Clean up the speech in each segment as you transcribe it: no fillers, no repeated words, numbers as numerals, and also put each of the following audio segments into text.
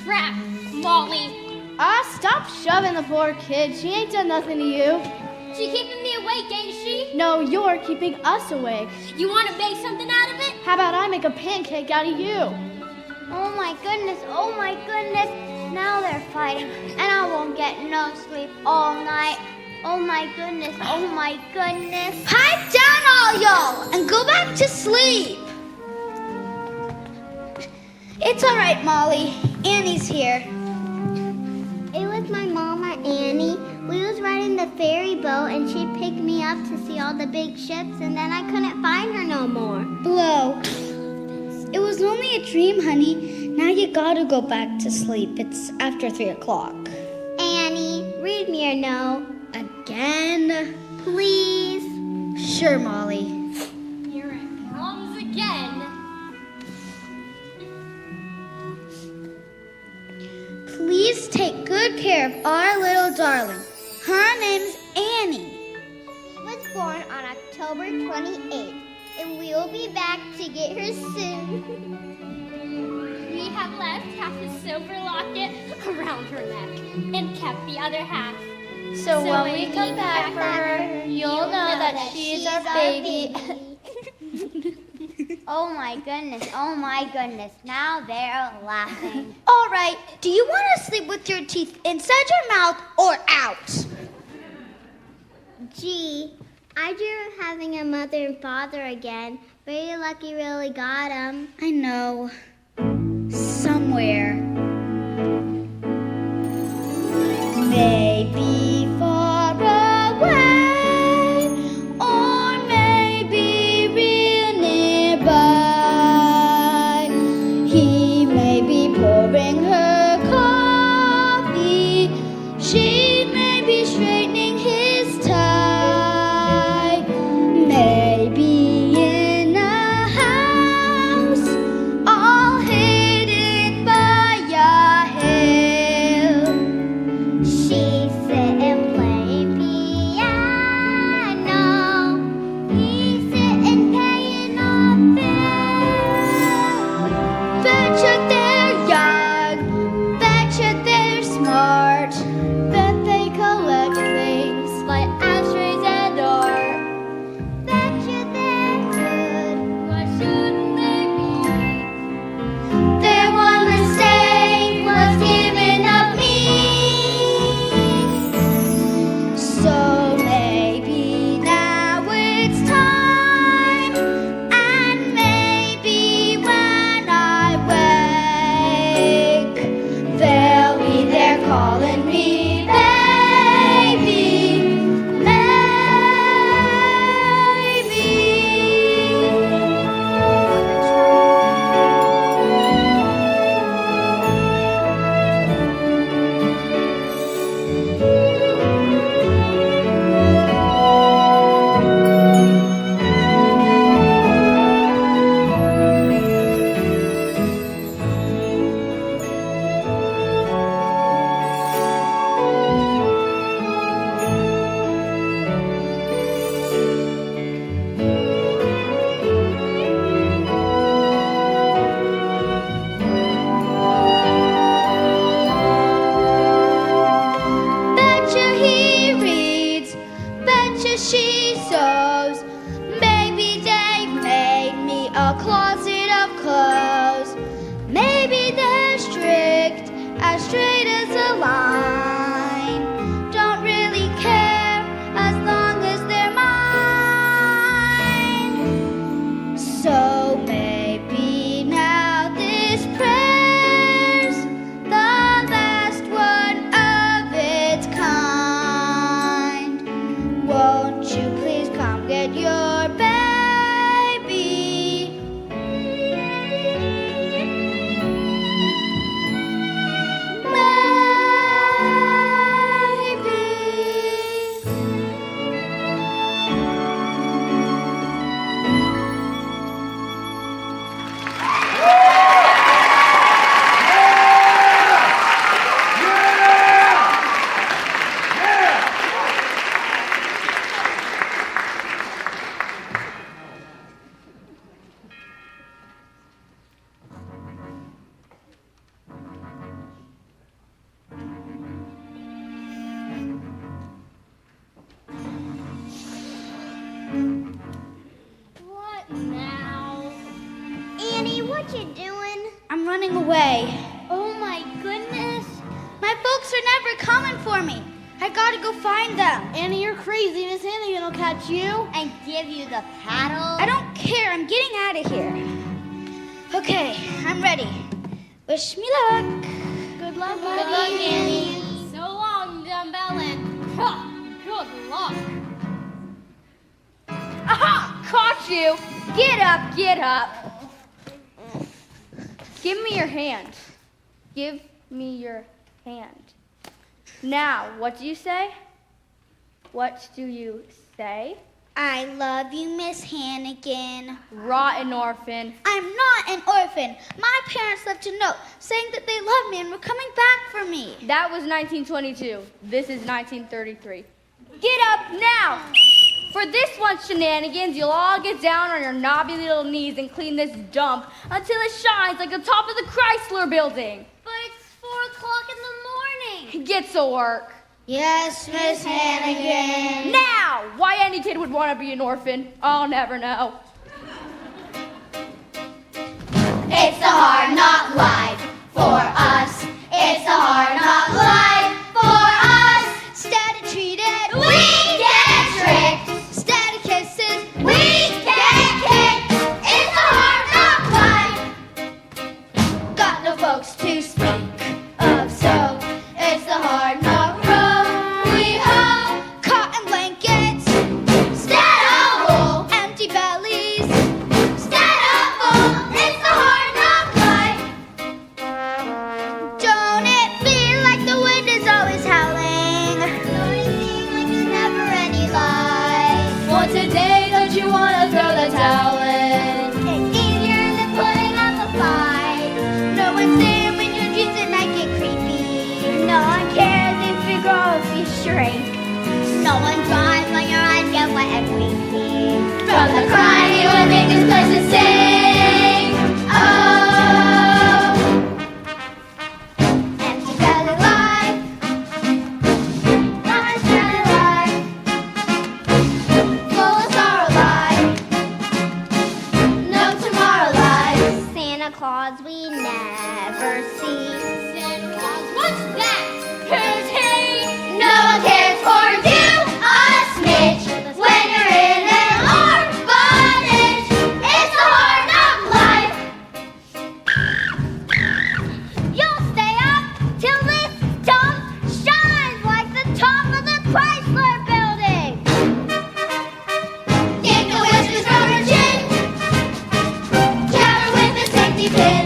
crap, Molly. Stop shoving the poor kid. She ain't done nothing to you. She keeping me awake, ain't she? No, you're keeping us awake. You want to make something out of it? How about I make a pancake out of you? Oh my goodness, oh my goodness. Now they're fighting, and I won't get no sleep all night. Oh my goodness, oh my goodness. Pipe down, all y'all, and go back to sleep. It's all right, Molly. Annie's here. It was my mama, Annie. We was riding the ferry boat, and she picked me up to see all the big ships, and then I couldn't find her no more. Blow. It was only a dream, honey. Now you gotta go back to sleep. It's after 3 o'clock. Annie, read me a note. Again? Please. Sure, Molly. Here it comes again. Please take good care of our little darling. Her name's Annie. She was born on October 28th, and we will be back to get her soon. We have left half a silver locket around her neck and kept the other half. So when we come back for her, you'll know that she's our baby. Oh my goodness, now they're laughing. All right, do you want to sleep with your teeth inside your mouth or out? Gee, I dream of having a mother and father again. Very lucky really got 'em. I know. Somewhere. Maybe far away, or maybe real nearby. He may be pouring her coffee. She may be straightening his tie. Maybe in a house all hidden by for me. I gotta go find them. Annie, you're crazy. Miss Hannigan will catch you. And give you the paddle. I don't care. I'm getting out of here. Okay, I'm ready. Wish me luck. Good luck, Good luck, Annie. So long, dumbbell, and good luck. Aha! Caught you. Get up, get up. Give me your hand. Give me your hand. Now, what do you say? What do you say? I love you, Miss Hannigan. Rotten orphan. I'm not an orphan. My parents left a note saying that they love me and were coming back for me. That was 1922. This is 1933. Get up now! For this one's shenanigans, you'll all get down on your knobby little knees and clean this dump until it shines like the top of the Chrysler building. But it's 4 o'clock in the morning. Get to work. Yes, Miss Hannigan. Now! Why any kid would want to be an orphan, I'll never know. It's a hard knock life for us. It's a hard knock life for us. Steady treated, We get tricked. steady kisses. We get kicked. It's a hard knock life. Got no folks to speak of, so it's the hard knock road. We hope. Cotton blankets, Stand up. empty bellies. Stand up. It's a hard knock life. Don't it feel like the wind is always howling? Don't it seem like there's never any light? For today, don't you want to throw the towel in? It's easier than putting up a fight. No one's there when your dreams at night get creepy. No one cares if you grow, if you shrink. No one drives when your eyes get wet and weepy. From the crying, it would make this place to sing. Oh, empty belly life. Not belly life. Full of sorrow life. No tomorrow life. Santa Claus we never see. Santa Claus, what's that? Who's he? No one cares for you, a snitch. When you're in an orphanage, it's a hard knock life. You'll stay up till this dump shines like the top of the Chrysler building. Get the whiskers from her chin. Jab her with a safety pin.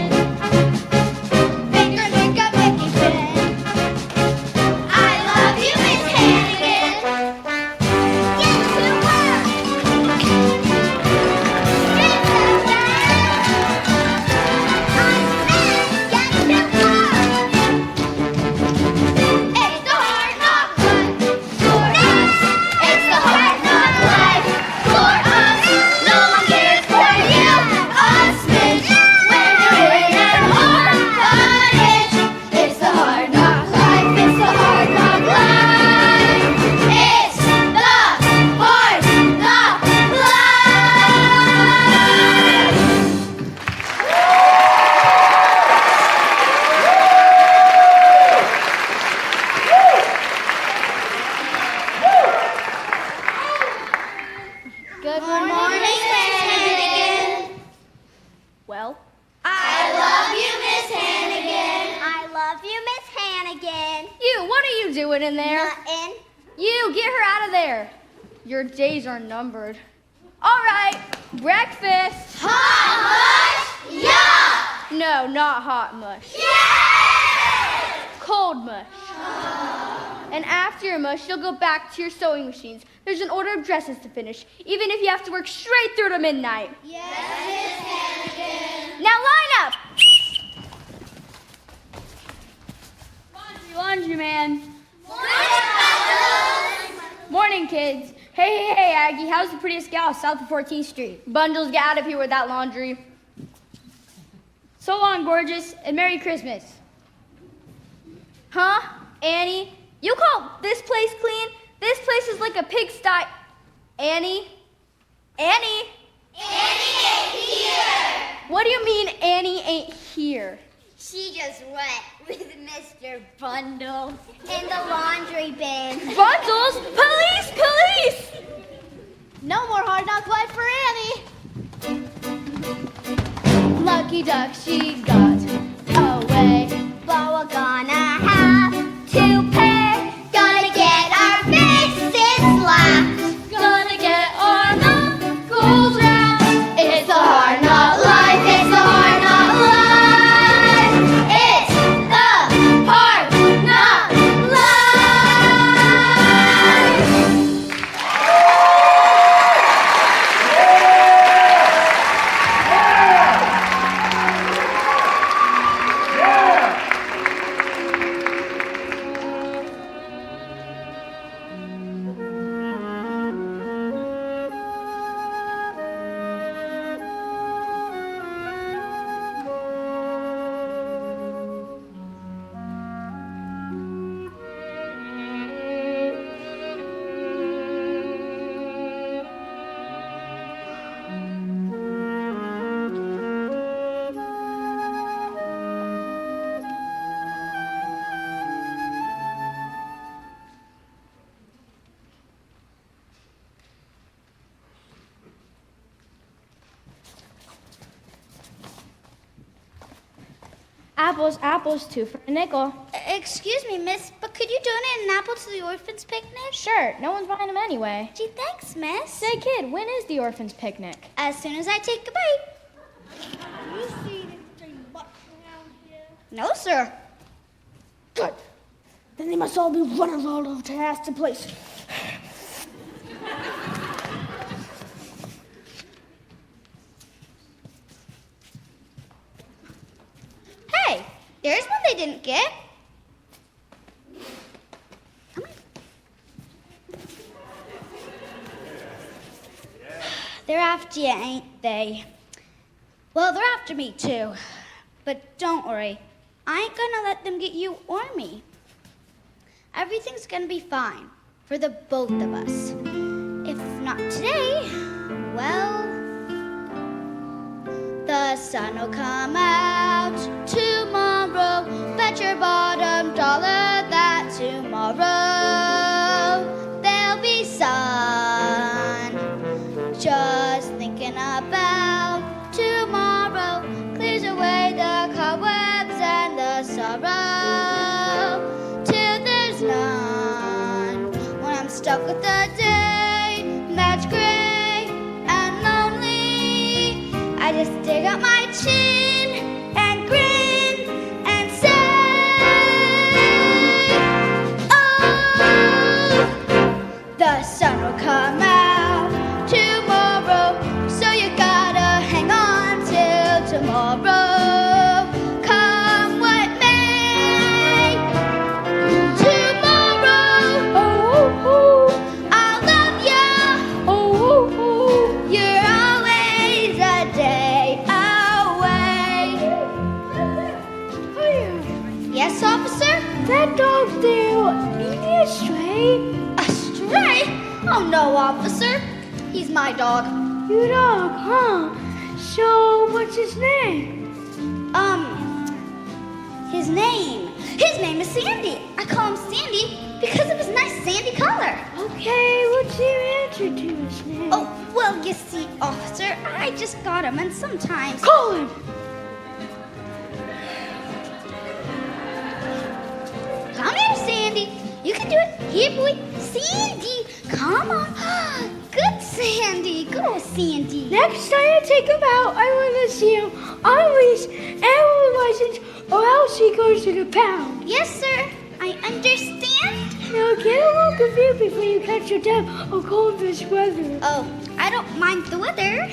Fingers make a Mickey pin. I love you, Miss Hannigan. Get to work. Get to I said, get to work. It's the hard knock life for us. It's the hard knock life for us. No one cares for you, a smidge. When you're in an orphanage, it's the hard knock life. It's the hard knock life. It's the hard knock life. Good Morning, Miss Hannigan. Well, I love you, Miss Hannigan. I love you, Miss Hannigan. you, what are you doing in there? Nothing. You, get her out of there. Your days are numbered. All right, breakfast. Hot mush? Yeah! No, not hot mush. Yeah! Cold mush. And after your mush, you'll go back to your sewing machines. There's an order of dresses to finish, even if you have to work straight through to midnight. Yes, Miss Hannigan. Now line up. Laundry man. Morning, Morning, kids. Hey, Aggie, how's the prettiest gal south of 14th Street? Bundles, get out of here with that laundry. So long, gorgeous, and Merry Christmas. Huh? Annie? You call this place clean? This place is like a pigsty. Annie? Annie? Annie ain't here. What do you mean Annie ain't here? She just went with Mr. Bundle in the laundry memory bin. Bundles? Police! Police! No more hard knock life for Annie. Lucky duck, she got away. But we're gonna have to pay. Gonna get our faces slapped. Gonna get our knuckles wrapped. It's a hard knock life. It's a hard knock life. It's the hard knock life. Apples, apples, 2 for a nickel. Excuse me, miss, but could you donate an apple to the orphans' picnic? Sure, no one's buying them anyway. Gee, thanks, miss. Say, kid, when is the orphans' picnic? As soon as I take a bite. No, sir. Good. Then they must all be running all over to ask the place. Hey, there's one they didn't get. Come on. They're after you, ain't they? Well, they're after me too. But don't worry, I ain't gonna let them get you or me. Everything's gonna be fine for the both of us. If not today, well, the sun will come out tomorrow. Bet your bottom dollar that tomorrow there'll be sun. Just thinking about tomorrow clears away the cobwebs and the sorrow till there's none. When I'm stuck with the day that's gray and lonely, I just dig up my chin and grin and say, oh, the sun will come out tomorrow, so you gotta hang on till tomorrow. Come what may, tomorrow, I'll love you. You're always a day away. Yes, officer? That dog there, is he a stray? A stray? Oh no, officer. He's my dog. Your dog, huh? So, what's his name? His name is Sandy. I call him Sandy because of his nice sandy color. Okay, what's your answer to his name? Oh, well, you see, officer, I just got him, and sometimes... Call him! Come here, Sandy. You can do it. Here, boy. Sandy, come on. Good Sandy. Good old Sandy. Next time I take him out, I want to see him on leash, animal license, or else he goes to the pound. Yes, sir. I understand. Now get a look of you before you catch your death of cold this weather. Oh, I don't mind the weather.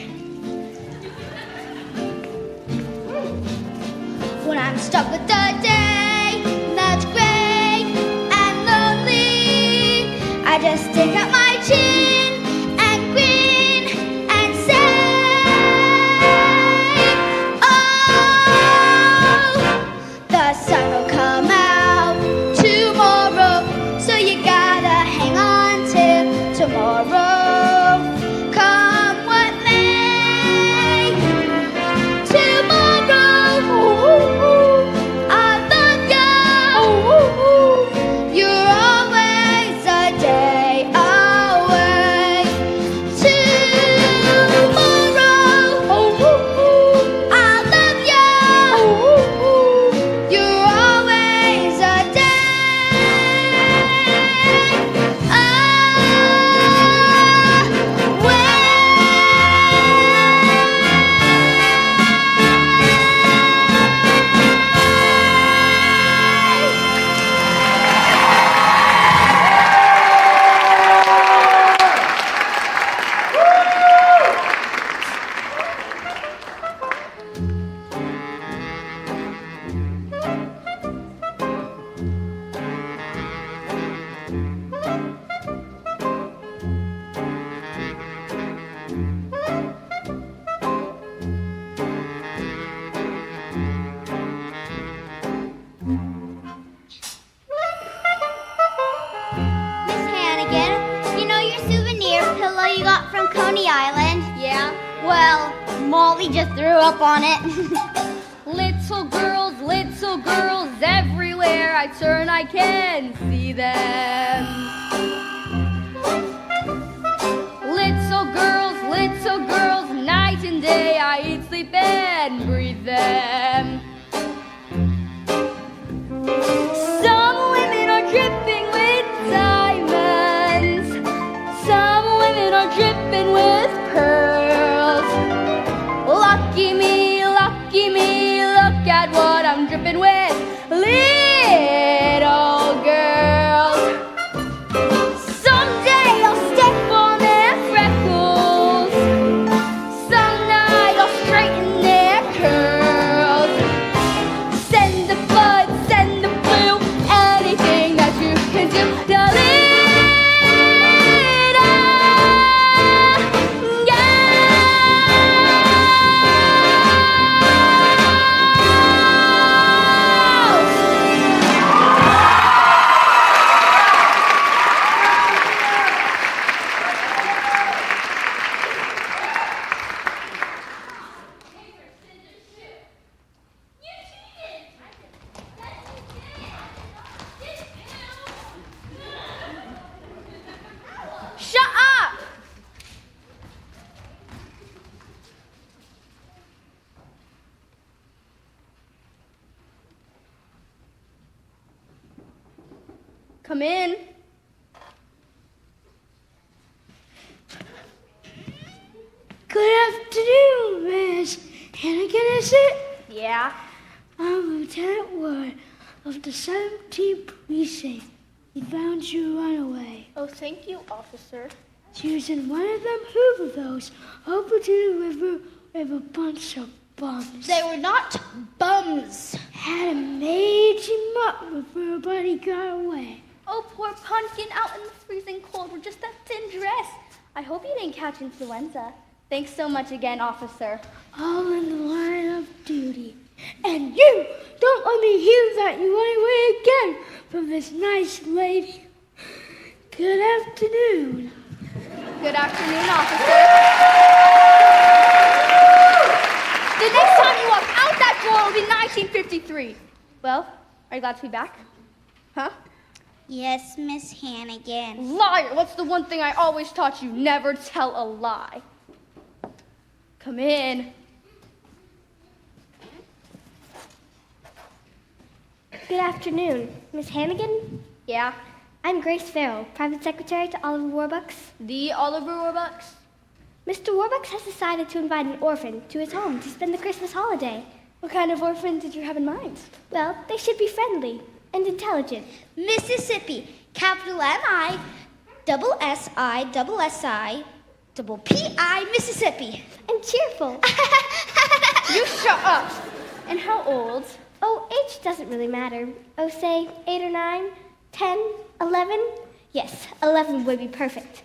When I'm stuck with the day that's gray and lonely, I just stick up my chin and grin and say, oh, the sun will come out tomorrow, so you gotta hang on till tomorrow. Come what may, tomorrow, I'll Well, Molly just threw up on it. Little girls everywhere I turn I can see them. Little girls, night and day I eat, sleep and breathe them. Some women are dripping with diamonds. Some women are dripping with pearls. Lucky me, look at what I'm dripping with. Little girls. Someday I'll step on their freckles. Some night I'll straighten their curls. Send the blood, send the blue, anything that you can do. The Shut up! Come in. Good afternoon, Miss Hannigan, is it? Yeah. I'm Lieutenant Wood of the 17th Precinct. We found your runaway. Oh, thank you, officer. She was in one of them Hoovervilles over to the river with a bunch of bums. They were not bums. Had a major mutt before her buddy got away. Oh, poor pumpkin out in the freezing cold with just that thin dress. I hope you didn't catch influenza. Thanks so much again, officer. All in the line of duty. And you, don't let me hear that you run away again from this nice lady. Good afternoon. Good afternoon, officer. The next time you walk out that door will be 1953. Well, are you glad to be back? Huh? Yes, Miss Hannigan. Liar! What's the one thing I always taught you? Never tell a lie. Come in. Good afternoon, Miss Hannigan. Yeah? I'm Grace Farrell, private secretary to Oliver Warbucks. The Oliver Warbucks? Mr. Warbucks has decided to invite an orphan to his home to spend the Christmas holiday. What kind of orphan did you have in mind? Well, they should be friendly and intelligent. Mississippi, capital M-I, double S-I, double S-I, double P-I, Mississippi. And cheerful. You shut up! And how old? Oh, age doesn't really matter. Oh, say 8 or 9, 10, 11? Yes, 11 would be perfect.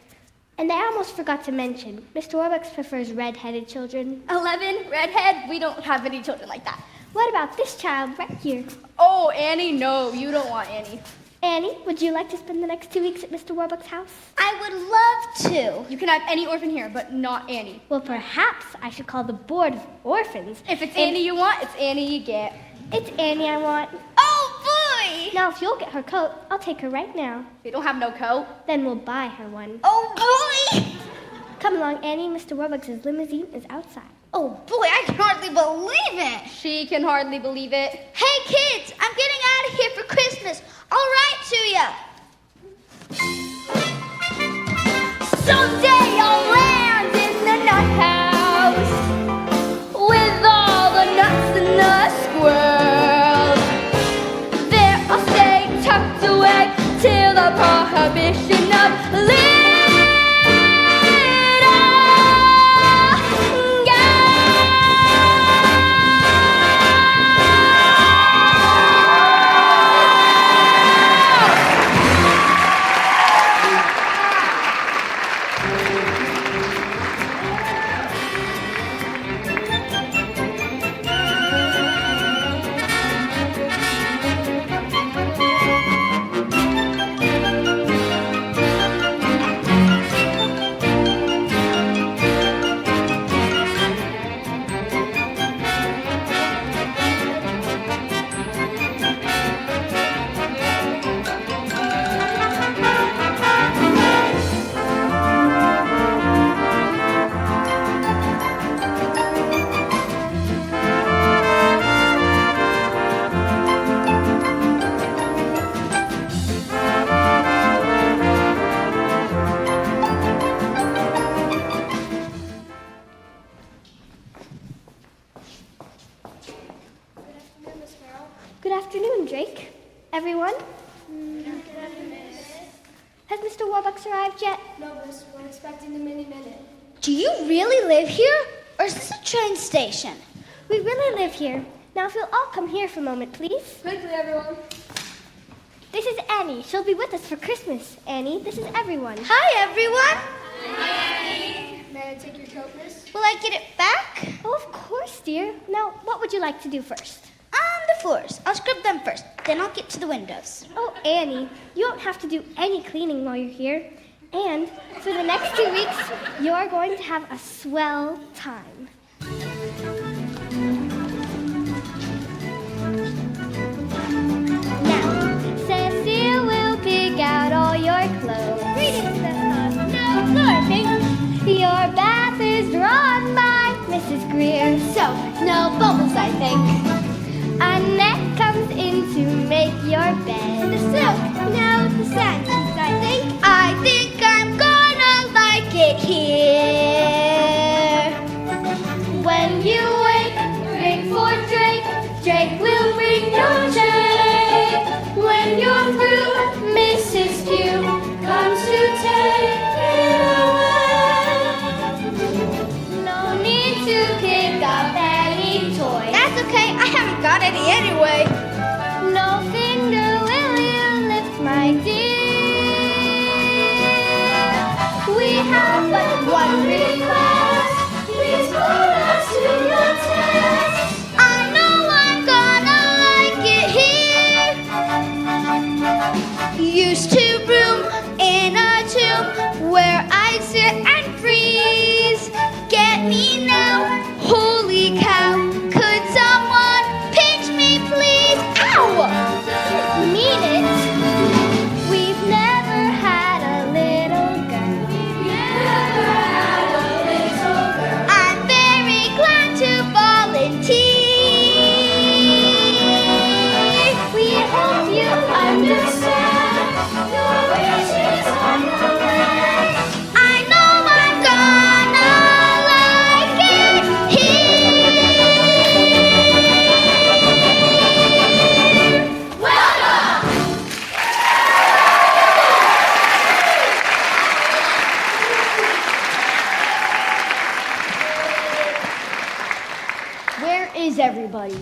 And I almost forgot to mention, Mr. Warbucks prefers red-headed children. 11, redhead? We don't have any children like that. What about this child right here? Oh, Annie, no, you don't want Annie. Annie, would you like to spend the next 2 weeks at Mr. Warbucks' house? I would love to. You can have any orphan here, but not Annie. Well, perhaps I should call the Board of Orphans. If it's Annie you want, it's Annie you get. It's Annie I want. Oh, boy! Now, if you'll get her coat, I'll take her right now. We don't have no coat. Then we'll buy her one. Oh, boy! Come along, Annie. Mr. Warbucks' limousine is outside. Oh, boy, I can hardly believe it. She can hardly believe it. Hey, kids, I'm getting out of here for Christmas. I'll write to you. Someday I'll land in the nut house with all the nuts and the squirrels. There I'll stay tucked away till the prohibition of living. Mr. Warbucks arrived yet? No, miss, we're expecting them any minute. Do you really live here? Or is this a train station? We really live here. Now, if you'll all come here for a moment, please. Quickly, everyone. This is Annie. She'll be with us for Christmas. Annie, this is everyone. Hi, everyone. May I take your coat, miss? Will I get it back? Oh, of course, dear. Now, what would you like to do first? On the floors. I'll scrub them first. Then I'll get to the windows. Oh, Annie, you don't have to do any cleaning while you're here. And for the next 2 weeks, you're going to have a swell time. Now, Cecile will pick out all your clothes. Greetings, Cecile. No, Dorothy. Your bath is drawn by Mrs. Greer. So, no bubbles, I think. Annette comes in to make your bed. The silk, no, the sandals, I think. I think I'm gonna like it here. When you wake, ring for Drake. Drake will bring your tray. When you're through, Mrs. Q comes to take it away. No need to pick up any toys. That's okay. I haven't got any anyway. No finger will you lift, my dear. We have but one request. Please put us to the test. I know I'm gonna like it here. Used to room in a tomb where I sit and freeze. Get me now, holy cow. Could someone pinch me, please? Ow! Mean it? We've never had a little girl. I'm very glad to volunteer. We hope you understand. Your wishes are correct. I know I'm gonna like it here. Welcome. Where is everybody?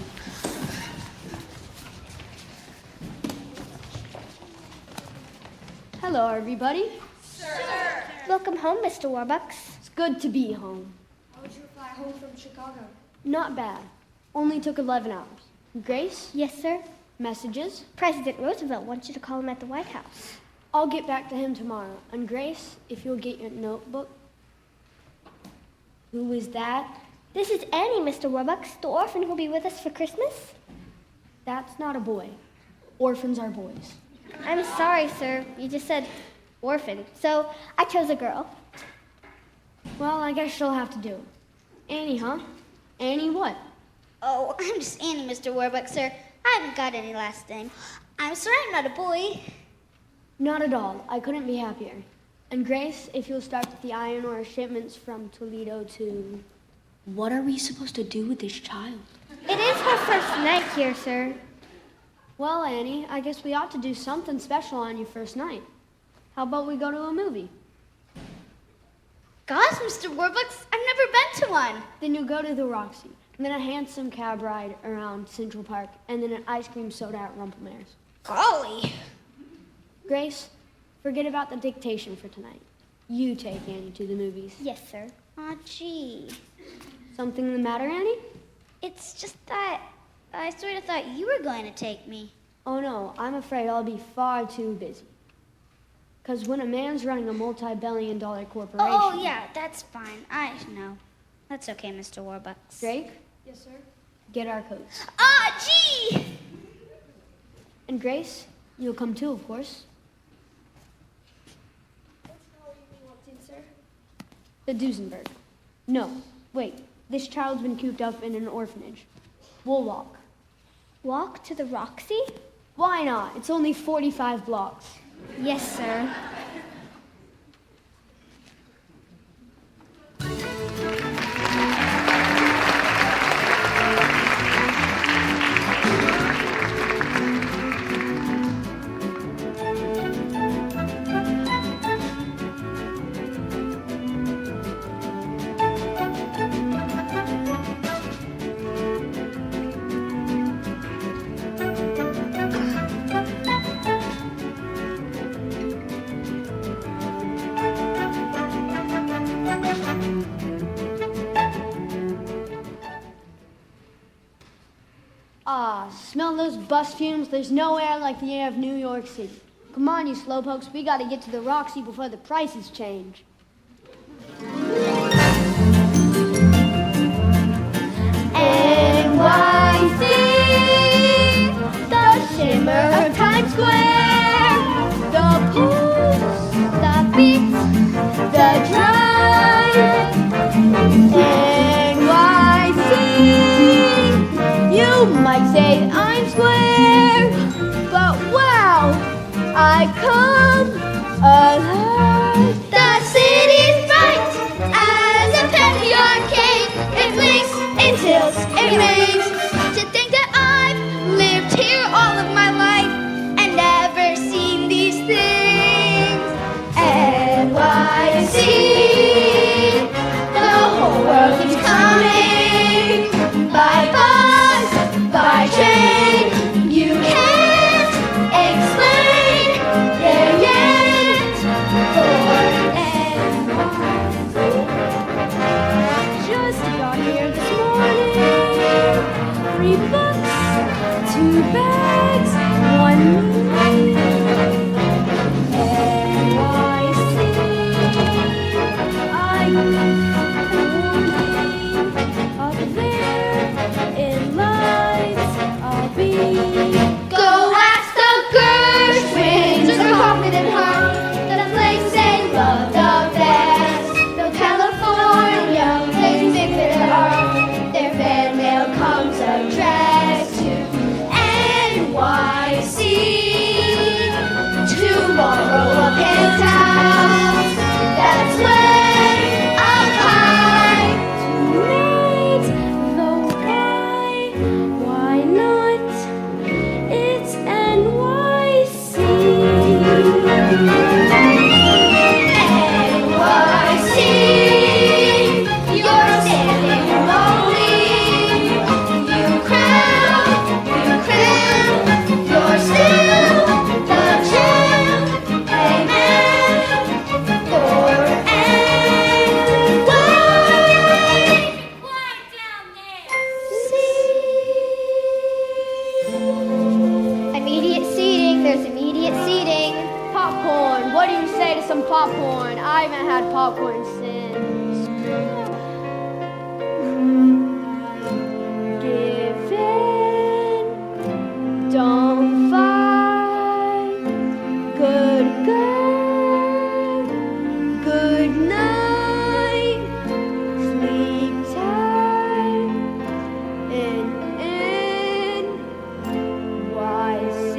Hello, everybody. Welcome home, Mr. Warbucks. It's good to be home. How was your flight home from Chicago? Not bad. Only took 11 hours. Grace, Yes, sir. messages. President Roosevelt wants you to call him at the White House. I'll get back to him tomorrow. And Grace, if you'll get your notebook. Who is that? This is Annie, Mr. Warbucks, the orphan who'll be with us for Christmas. That's not a boy. Orphans are boys. I'm sorry, sir. You just said orphan. So I chose a girl. Well, I guess she'll have to do it. Annie, huh? Annie what? Oh, I'm just Annie, Mr. Warbucks, sir. I haven't got any last name. I'm sorry I'm not a boy. Not at all. I couldn't be happier. And Grace, if you'll start with the iron ore shipments from Toledo to... What are we supposed to do with this child? It is her first night here, sir. Well, Annie, I guess we ought to do something special on your first night. How about we go to a movie? Gosh, Mr. Warbucks, I've never been to one. Then you'll go to the Roxy, and then a handsome cab ride around Central Park, and then an ice cream soda at Rumpelmayer's. Golly. Grace, forget about the dictation for tonight. You take Annie to the movies. Yes, sir. Aw, gee. Something the matter, Annie? It's just that I sort of thought you were going to take me. Oh no, I'm afraid I'll be far too busy. Because when a man's running a multi-billion-dollar corporation... Oh, yeah, that's fine. I know. That's okay, Mr. Warbucks. Drake, Yes, sir. get our coats. Ah, gee! And Grace, you'll come too, of course. What's all you wanting, sir? The Duesenberg. No, wait. This child's been cooped up in an orphanage. We'll walk. Walk to the Roxy? Why not? It's only 45 blocks. Yes, sir. Smell those bus fumes? There's no air like the air of New York City. Come on, you slowpokes. We got to get to the Roxy before the prices change. NYC, the shimmer of Times Square, the pulse, the beat, the drive. NYC, you might say I'm square, but wow, I come alive. The city's bright as a penny arcade. It blinks, it tilts, it rings. To think that I've lived here all of my life and never seen these things. NYC, the whole world keeps coming. By bus, by train, you can't explain. They're yet for NYC. Just got here this morning. 3 books, 2 bags, 1 meal. NYC, I warning. Up there in lights, I'll be. Go ask the Gershwins or Kaufman and Hart, the place they love the best. Though California plays big for their art, their fan mail comes addressed to NYC. Tomorrow a penthouse, that's when I'll hide. Tonight, though why not? It's NYC. NYC, you're standing lonely. You crown, you're still the champ. Amen for NYC. Immediate seating, there's immediate seating. Popcorn. What do you say to some popcorn? I haven't had popcorn since. Give in. Don't fight. Good girl. Good night. Sleep tight. In NYC.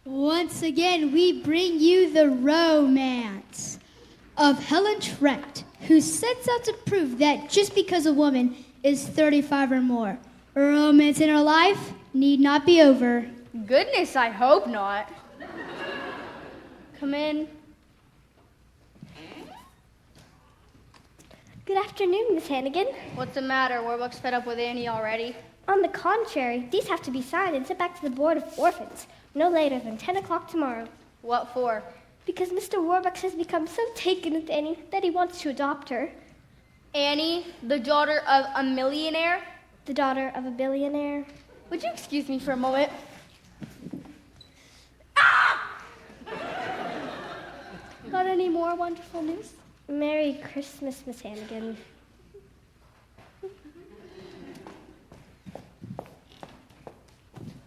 Once again, we bring you the romance of Helen Trent, who sets out to prove that just because a woman is 35 or more, romance in her life need not be over. Goodness, I hope not. Come in. Good afternoon, Miss Hannigan. What's the matter? Warbucks fed up with Annie already? On the contrary, these have to be signed and sent back to the Board of Orphans no later than 10 o'clock tomorrow. What for? Because Mr. Warbucks has become so taken with Annie that he wants to adopt her. Annie, the daughter of a millionaire? The daughter of a billionaire. Would you excuse me for a moment? Got any more wonderful news? Merry Christmas, Miss Hannigan.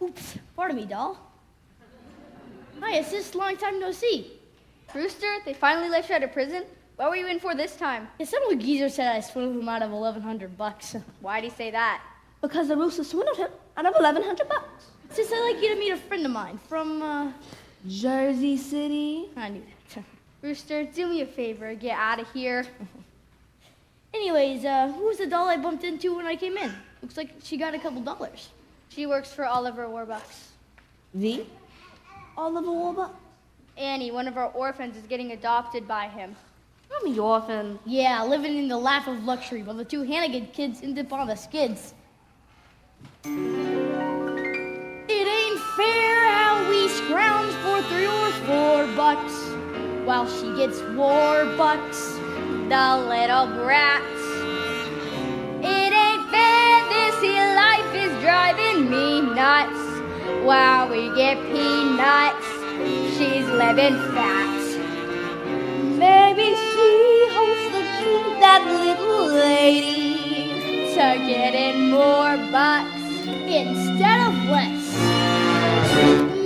Oops, pardon me, doll. Hi, assist, long time no see. Rooster, they finally let you out of prison? What were you in for this time? Yeah, some old geezer said I swindled him out of $1,100. Why'd he say that? Because the rooster swindled him out of $1,100. Since I'd like you to meet a friend of mine from, Jersey City. I knew that. Rooster, do me a favor. Get out of here. Anyways, who was the doll I bumped into when I came in? Looks like she got a couple dollars. She works for Oliver Warbucks. The? Oliver Warbucks? Annie, one of our orphans, is getting adopted by him. I'm the orphan. Yeah, living in the lap of luxury while the two Hannigan kids end up on the skids. It ain't fair how we scrounge for $3 or $4 while she gets $4. The little brat. It ain't fair, this here life is driving me nuts. While we get peanuts, she's living fat. Maybe she hopes to keep that little lady To get in more bucks. instead of less.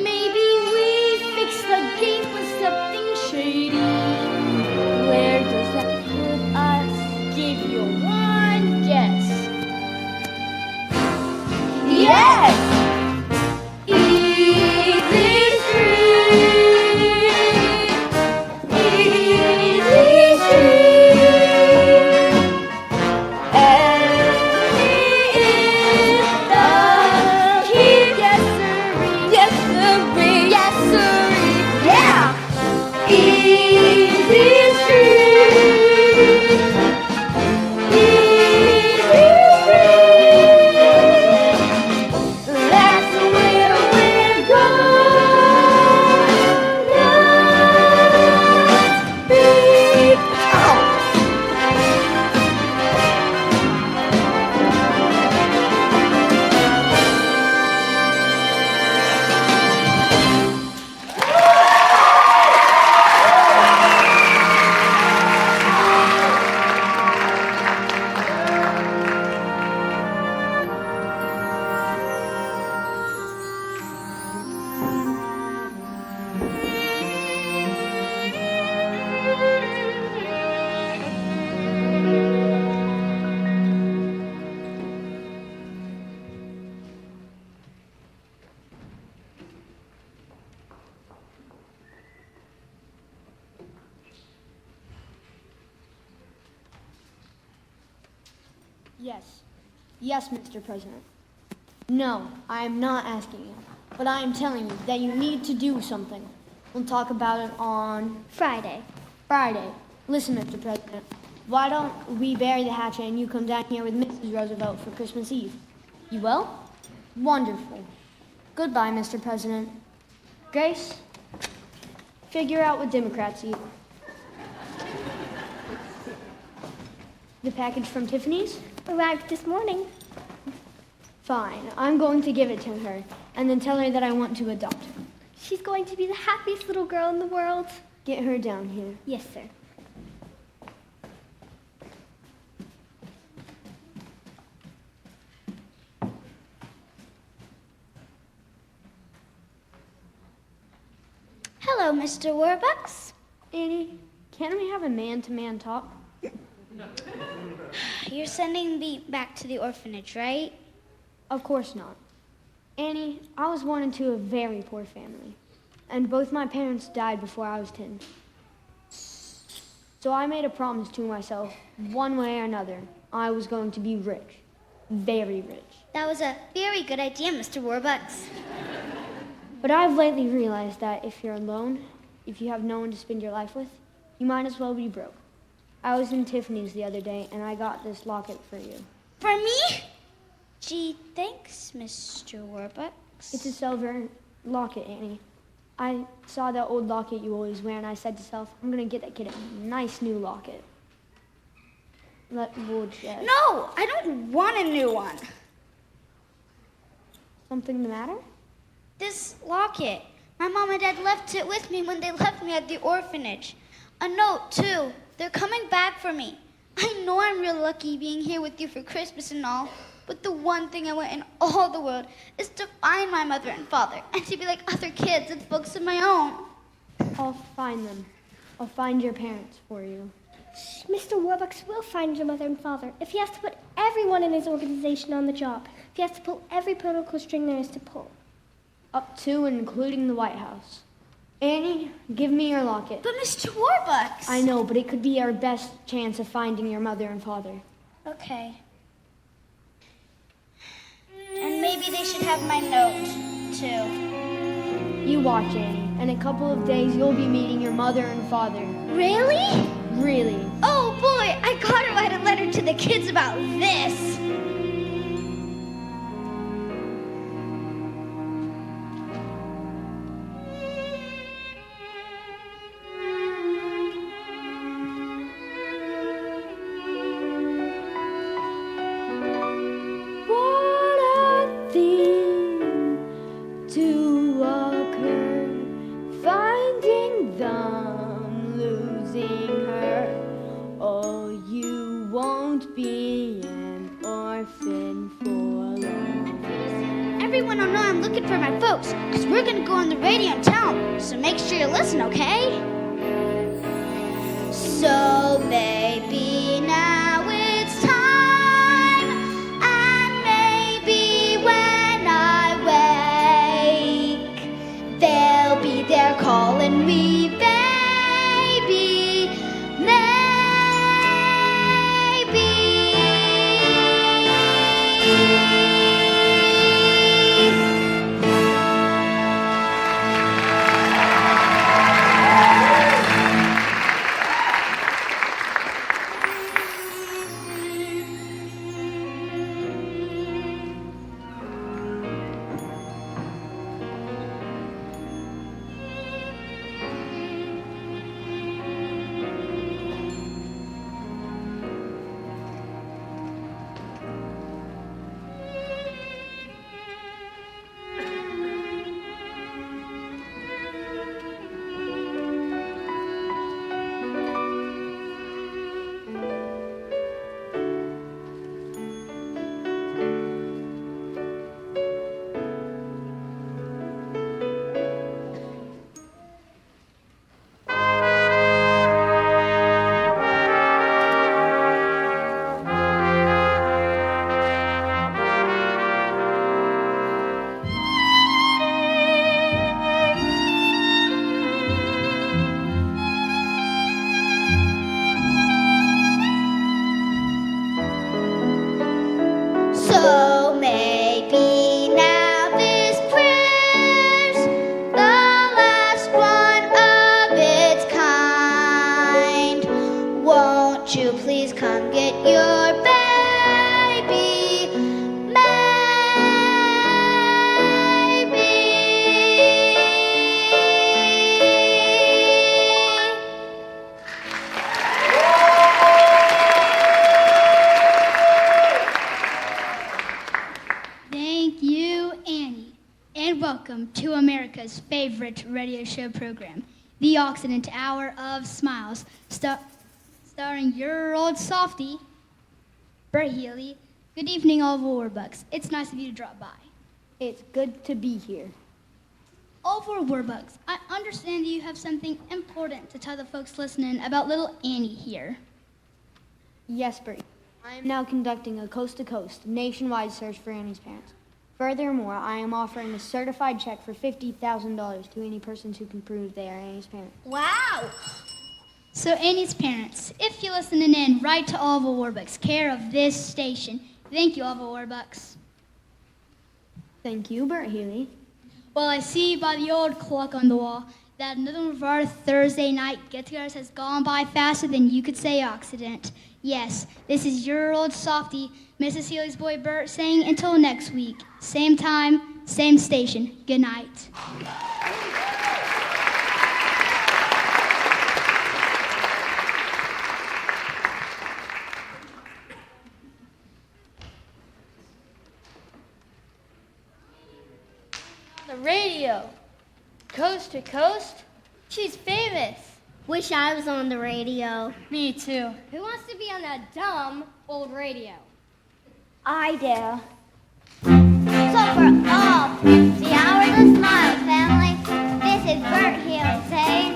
Maybe we fix the game with something shady. Where does that put us? Give you one guess. Yes! Easy Street! Easy Street! Ellie is the key. Yes, sirree. Yes, sirree. Yes, sirree. Yeah! Easy Street! Easy Street! That's where we're gonna be. Ow! Yes. Yes, Mr. President. No, I am not asking you, but I am telling you that you need to do something. We'll talk about it on Friday. Friday. Listen, Mr. President, why don't we bury the hatchet and you come down here with Mrs. Roosevelt for Christmas Eve? You will? Wonderful. Goodbye, Mr. President. Grace, figure out what Democrats eat. The package from Tiffany's? Arrived this morning. Fine. I'm going to give it to her and then tell her that I want to adopt her. She's going to be the happiest little girl in the world. Get her down here. Yes, sir. Hello, Mr. Warbucks. Annie, can't we have a man-to-man talk? You're sending me back to the orphanage, right? Of course not. Annie, I was born into a very poor family, and both my parents died before I was 10. So I made a promise to myself, one way or another, I was going to be rich. Very rich. That was a very good idea, Mr. Warbucks. But I've lately realized that if you're alone, if you have no one to spend your life with, you might as well be broke. I was in Tiffany's the other day, and I got this locket for you. For me? Gee, thanks, Mr. Warbucks. It's a silver locket, Annie. I saw that old locket you always wear, and I said to myself, I'm going to get that kid a nice new locket. We'll just... No, I don't want a new one. Something the matter? This locket. My mom and dad left it with me when they left me at the orphanage. A note, too. They're coming back for me. I know I'm real lucky being here with you for Christmas and all, but the one thing I want in all the world is to find my mother and father and to be like other kids and folks of my own. I'll find them. I'll find your parents for you. Mr. Warbucks will find your mother and father if he has to put everyone in his organization on the job. If he has to pull every political string there is to pull. Up to and including the White House. Annie, give me your locket. But Mr. Warbucks! I know, but it could be our best chance of finding your mother and father. Okay. And maybe they should have my note, too. You watch, Annie. In a couple of days, you'll be meeting your mother and father. Really? Really. Oh boy, I gotta write a letter to the kids about this. What a thing to occur, finding them, losing her. Oh, you won't be an orphan for long. Everyone will know I'm looking for my folks, because we're gonna go on the radio and tell them. So make sure you listen, okay? So maybe now it's time, and maybe when I wake, they'll be there calling me baby, So maybe now this prayer's the last one of its kind. Won't you please come get your baby, maybe? Thank you, Annie. And welcome to America's favorite radio show program, The Occident Hour of Smiles, starring your old softie, Bert Healy. Good evening, Oliver Warbucks. It's nice of you to drop by. It's good to be here. Oliver Warbucks, I understand you have something important to tell the folks listening about little Annie here. Yes, Bert. I am now conducting a coast-to-coast, nationwide search for Annie's parents. Furthermore, I am offering a certified check for $50,000 to any persons who can prove they are Annie's parents. Wow. So Annie's parents, if you're listening in, write to Oliver Warbucks, care of this station. Thank you, Oliver Warbucks. Thank you, Bert Healy. Well, I see by the old clock on the wall that another one of our Thursday night get-togethers has gone by faster than you could say accident. Yes, this is your old softie, Mrs. Healy's boy Bert, saying until next week. Same time, same station. Good night. The radio. Coast to coast. She's famous. Wish I was on the radio. Me too. Who wants to be on that dumb old radio? I do. So for all the Hour of the Smile family, this is Bert Healy saying,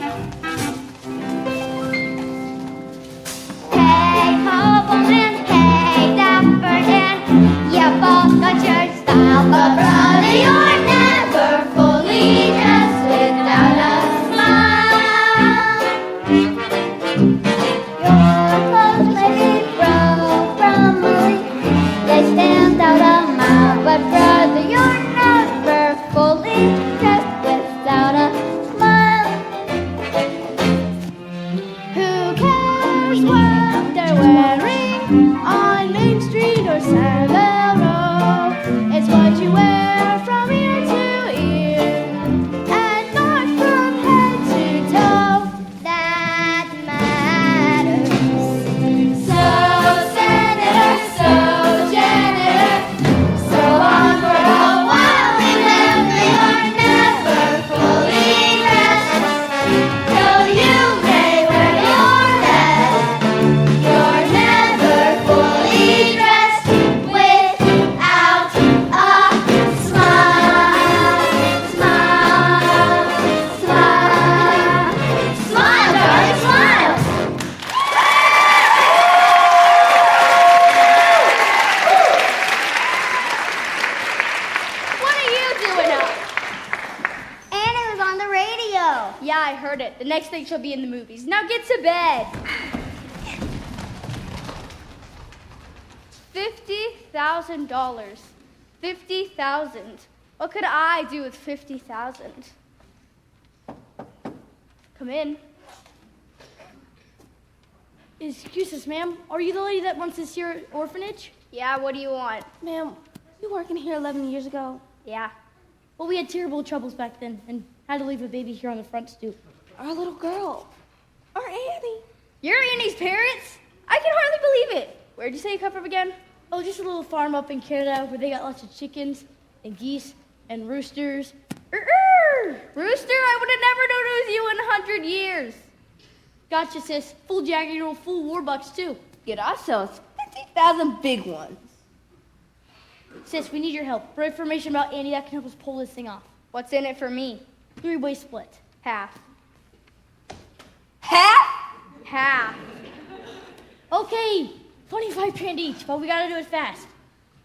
hey, Hobbleman, hey, Dapper Dan, you both got your style, but brother, you're never fully dressed without a smile. Your clothes may be from they stand out a mile, but brother, you're never fully dressed without a smile. Who cares what they're wearing on Main Street or Savile Row? It's what you wear from ear to ear and not from head to toe That matters. So Senator, so janitor, so on for a while. Remember, you're never fully dressed Though you may wear your best, You're never fully dressed without a smile. Smile, smile, smile, darling, smile. What are you doing up? Annie was on the radio. Yeah, I heard it. The next thing she'll be in the movies. Now get to bed. $50,000. 50,000. What could I do with 50,000? Come in. Excuse us, ma'am. Are you the lady that runs this here orphanage? Yeah, what do you want? Ma'am, you working here 11 years ago? Yeah. Well, we had terrible troubles back then and had to leave a baby here on the front stoop. Our little girl. Our Annie. You're Annie's parents? I can hardly believe it. Where'd you say you come from again? Oh, just a little farm up in Canada where they got lots of chickens and geese and roosters. Rooster, I would have never known it was you in 100 years. Gotcha, sis. Full jacket, full warbucks, too. Get ourselves 50,000 big ones. Sis, we need your help. For information about Annie that can help us pull this thing off. What's in it for me? 3-way split. Half. Half? Half. Okay, 25 grand each, but we gotta do it fast.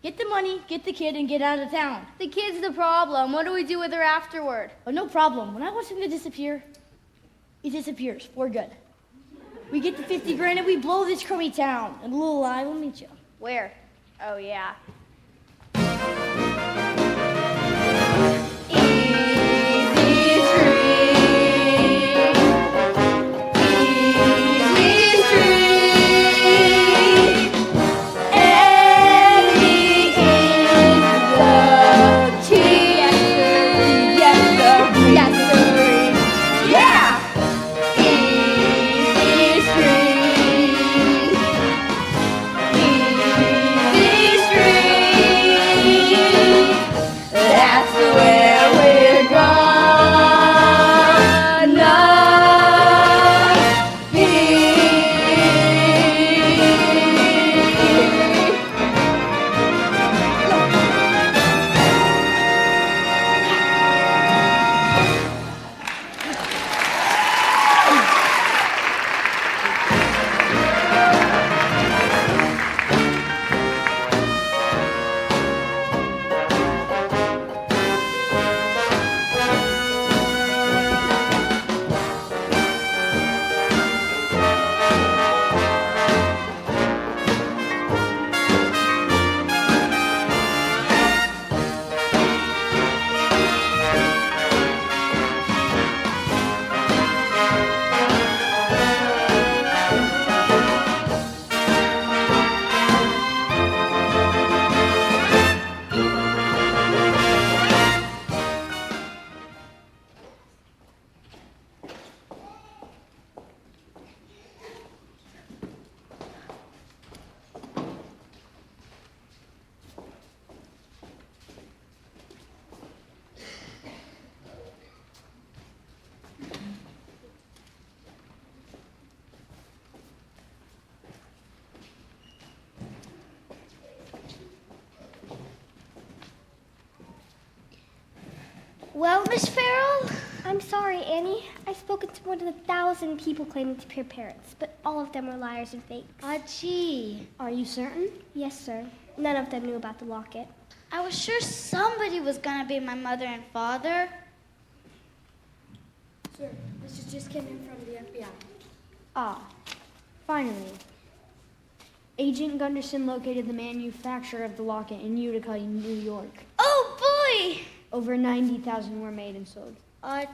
Get the money, get the kid, and get out of town. The kid's the problem. What do we do with her afterward? Oh, no problem. When I want something to disappear, it disappears for good. We get the 50 grand and we blow this crummy town. And little I will meet you. Where? Oh, yeah. That's the way. Well, Miss Farrell? I'm sorry, Annie. I've spoken to more than 1,000 people claiming to be her parents, but all of them were liars and fakes. Gee. Are you certain? Yes, sir. None of them knew about the locket. I was sure somebody was gonna be my mother and father. Sir, this just came in from the FBI. Ah, finally. Agent Gunderson located the manufacturer of the locket in Utica, New York. Oh, boy! Over 90,000 were made and sold.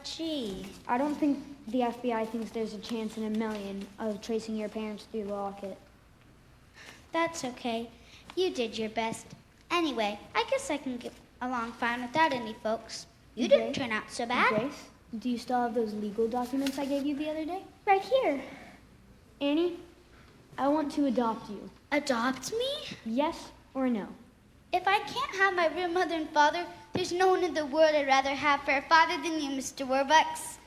Gee. I don't think the FBI thinks there's a chance in a million of tracing your parents through the locket. That's okay. You did your best. Anyway, I guess I can get along fine without any folks. You didn't turn out so bad. Grace, do you still have those legal documents I gave you the other day? Right here. Annie, I want to adopt you. Adopt me? Yes or no? If I can't have my real mother and father, there's no one in the world I'd rather have for a father than you, Mr. Warbucks.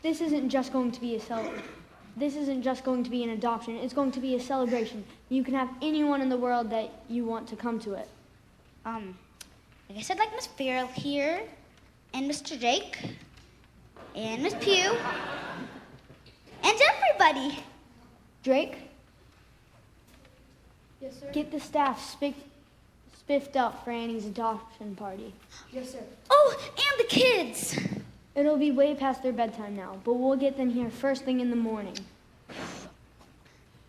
This isn't just going to be This isn't just going to be an adoption. It's going to be a celebration. You can have anyone in the world that you want to come to it. I guess I'd like Miss Farrell here, and Mr. Jake, and Miss Pugh, and everybody. Drake, Yes, sir. get the staff spiffed up for Annie's adoption party. Yes, sir. Oh, and the kids. It'll be way past their bedtime now, but we'll get them here first thing in the morning.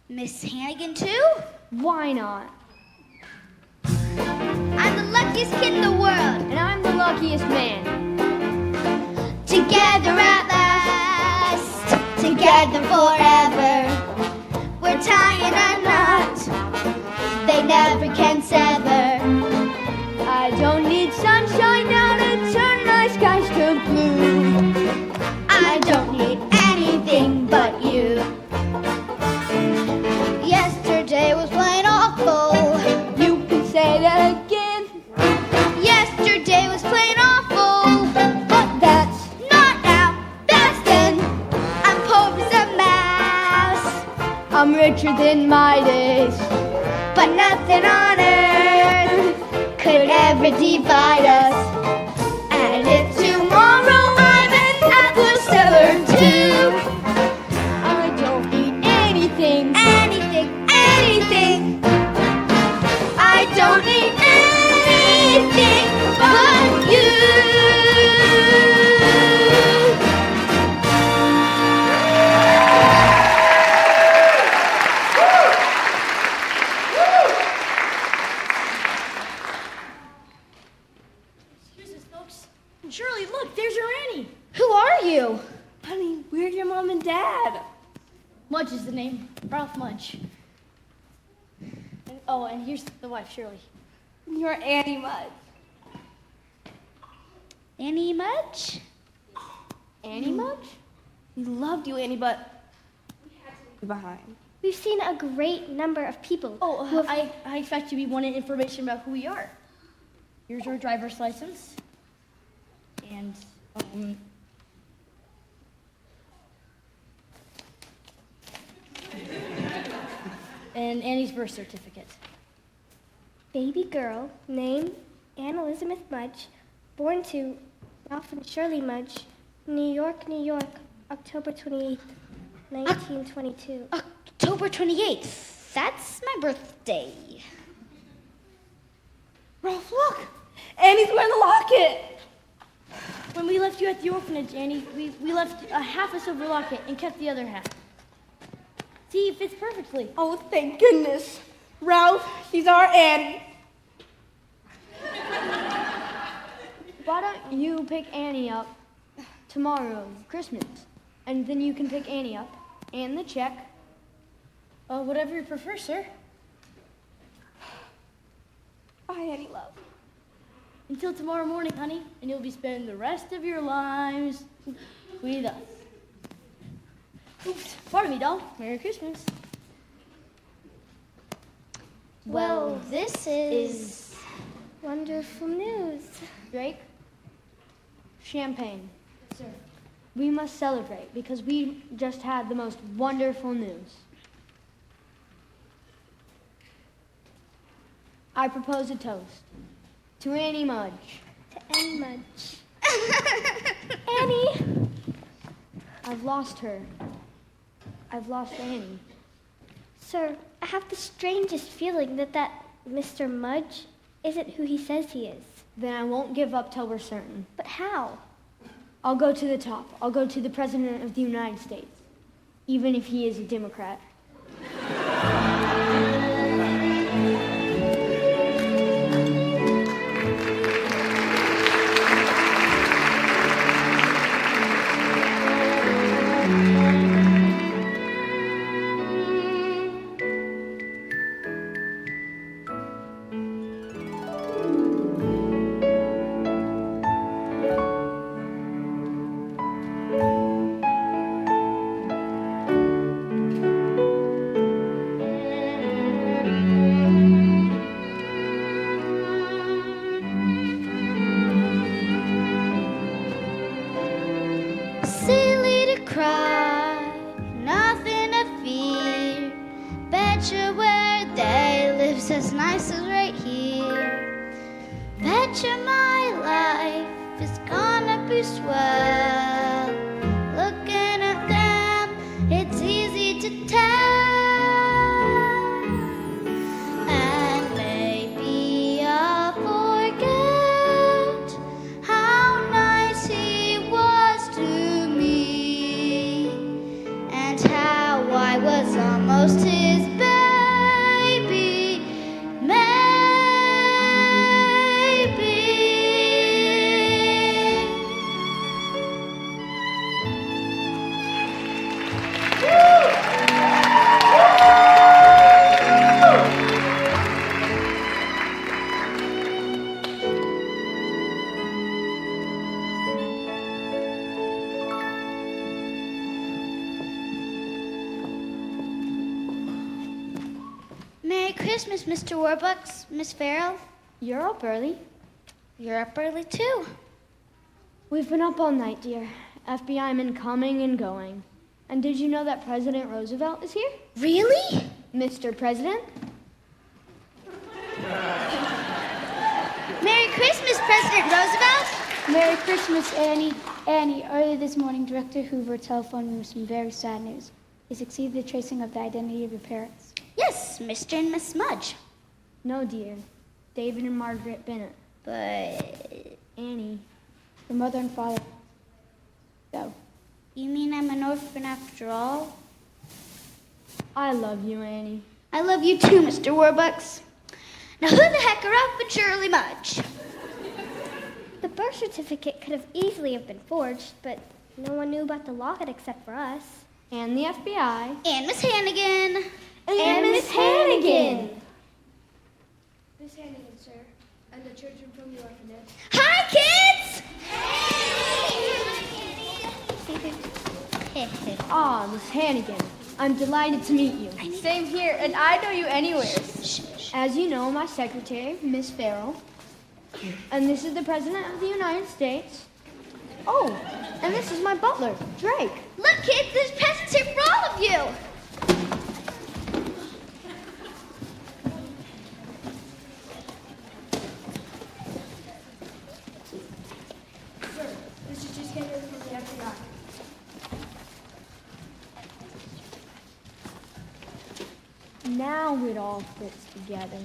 Miss Hannigan, too? Why not? I'm the luckiest kid in the world. And I'm the luckiest man. Together at last, together forever. We're tying a knot they never can sever. I don't need sunshine now to turn my skies to blue. I don't need anything but you. Yesterday was plain awful. You can say that again, Yesterday was plain awful. but that's Not now, that's then. I'm poor as a mouse, I'm richer than Midas. but nothing on earth could ever divide us. And if tomorrow I'm an apple seller too, I don't need anything. anything. I don't need anything but you. Excuse us, folks. Shirley, look, there's your Annie. Who are you? Honey, we're your mom and dad. Mudge is the name. Ralph Mudge. And here's the wife, Shirley. You're Annie Mudge. Annie Mudge? Annie Mudge? We loved you, Annie, but we had to leave you behind. We've seen a great number of people. who have- I expect you wanted information about who we are. Here's our driver's license. And, and Annie's birth certificate. Baby girl, name Anne Elizabeth Mudge, born to Ralph and Shirley Mudge, New York, New York, October 28th, 1922. October 28th. That's my birthday. Ralph, look! Annie's wearing the locket! When we left you at the orphanage, Annie, we left half a silver locket and kept the other half. See, it fits perfectly. Oh, thank goodness. Ralph, he's our Annie. Why don't you pick Annie up tomorrow, Christmas? And then you can pick Annie up and the check. Whatever you prefer, sir. Bye, Annie, love. Until tomorrow morning, honey, and you'll be spending the rest of your lives with us. Oops, pardon me, doll. Merry Christmas. Well, this is Wonderful news. Drake, champagne. Yes, sir. We must celebrate because we just had the most wonderful news. I propose a toast to Annie Mudge. To Annie Mudge. Annie! I've lost her. I've lost Annie. Sir, I have the strangest feeling that Mr. Mudge isn't who he says he is. Then I won't give up till we're certain. But how? I'll go to the top. I'll go to the President of the United States, even if he is a Democrat. Silly to cry, nothing to fear. Betcha where they live's as nice as right here. Betcha my life is gonna be swell. Looking at them, it's easy to tell. And maybe I'll forget how nice he was to me, and how I was almost his baby. Maybe. Merry Christmas, Mr. Warbucks, Miss Farrell. You're up early. You're up early too. We've been up all night, dear. FBI men coming and going. And did you know that President Roosevelt is here? Really? Mr. President? Merry Christmas, President Roosevelt. Merry Christmas, Annie. Annie, early this morning, Director Hoover telephoned me with some very sad news. He succeeded in tracing up the identity of your parents. Yes, Mr. and Miss Mudge. No, dear. David and Margaret Bennett. But Annie. Your mother and father. Go. you mean I'm an orphan after all? I love you, Annie. I love you too, Mr. Warbucks. Now who the heck are up with Shirley Mudge? The birth certificate could have easily have been forged, but no one knew about the locket except for us. And the FBI. And Miss Hannigan. And Miss Hannigan. Miss Hannigan, sir, and the children from the orphanage. Hi, kids! Ah, Miss Hannigan. I'm delighted to meet you. Same here, and I know you anywhere. As you know, my secretary, Miss Farrell. And this is the President of the United States. Oh, and this is my butler, Drake. Look, kids, there's presents here for all of you. This is just Henry from the FBI. Now it all fits together.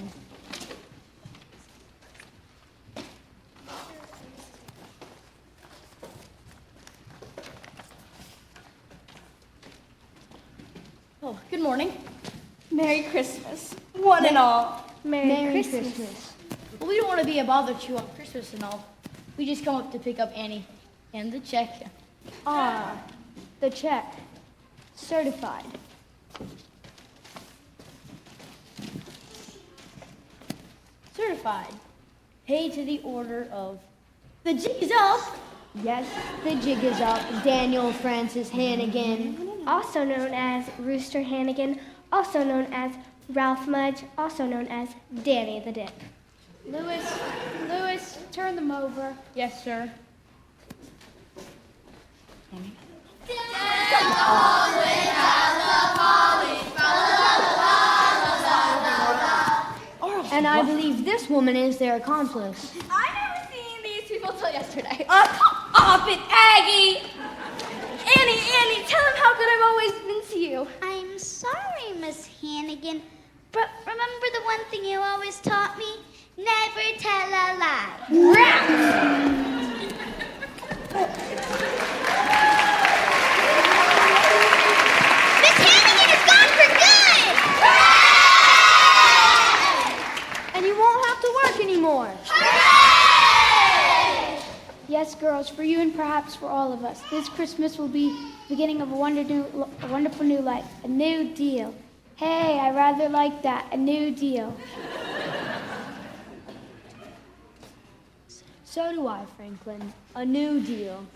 Oh, good morning. Merry Christmas, one and all. Merry Christmas. Well, we don't want to be a bother to you on Christmas and all. We just come up to pick up Annie and the check. Ah, the check. Certified. Certified. Paid to the order of the jig is up. Yes, the jig is up. Daniel Francis Hannigan. Also known as Rooster Hannigan, also known as Ralph Mudge, also known as Danny the Dip. Lewis, turn them over. Yes, sir. And I believe woman is their accomplice. I never seen these people till yesterday. Stop it, Aggie! Annie, tell them how good I've always been to you. I'm sorry, Miss Hannigan, but remember the one thing you always taught me? Never tell a lie. Miss Hannigan is gone for good! And you won't have to work anymore. Yes, girls, for you and perhaps for all of us, this Christmas will be the beginning of a wonderful new life, a new deal. Hey, I rather like that, a new deal. So do I, Franklin. A new deal.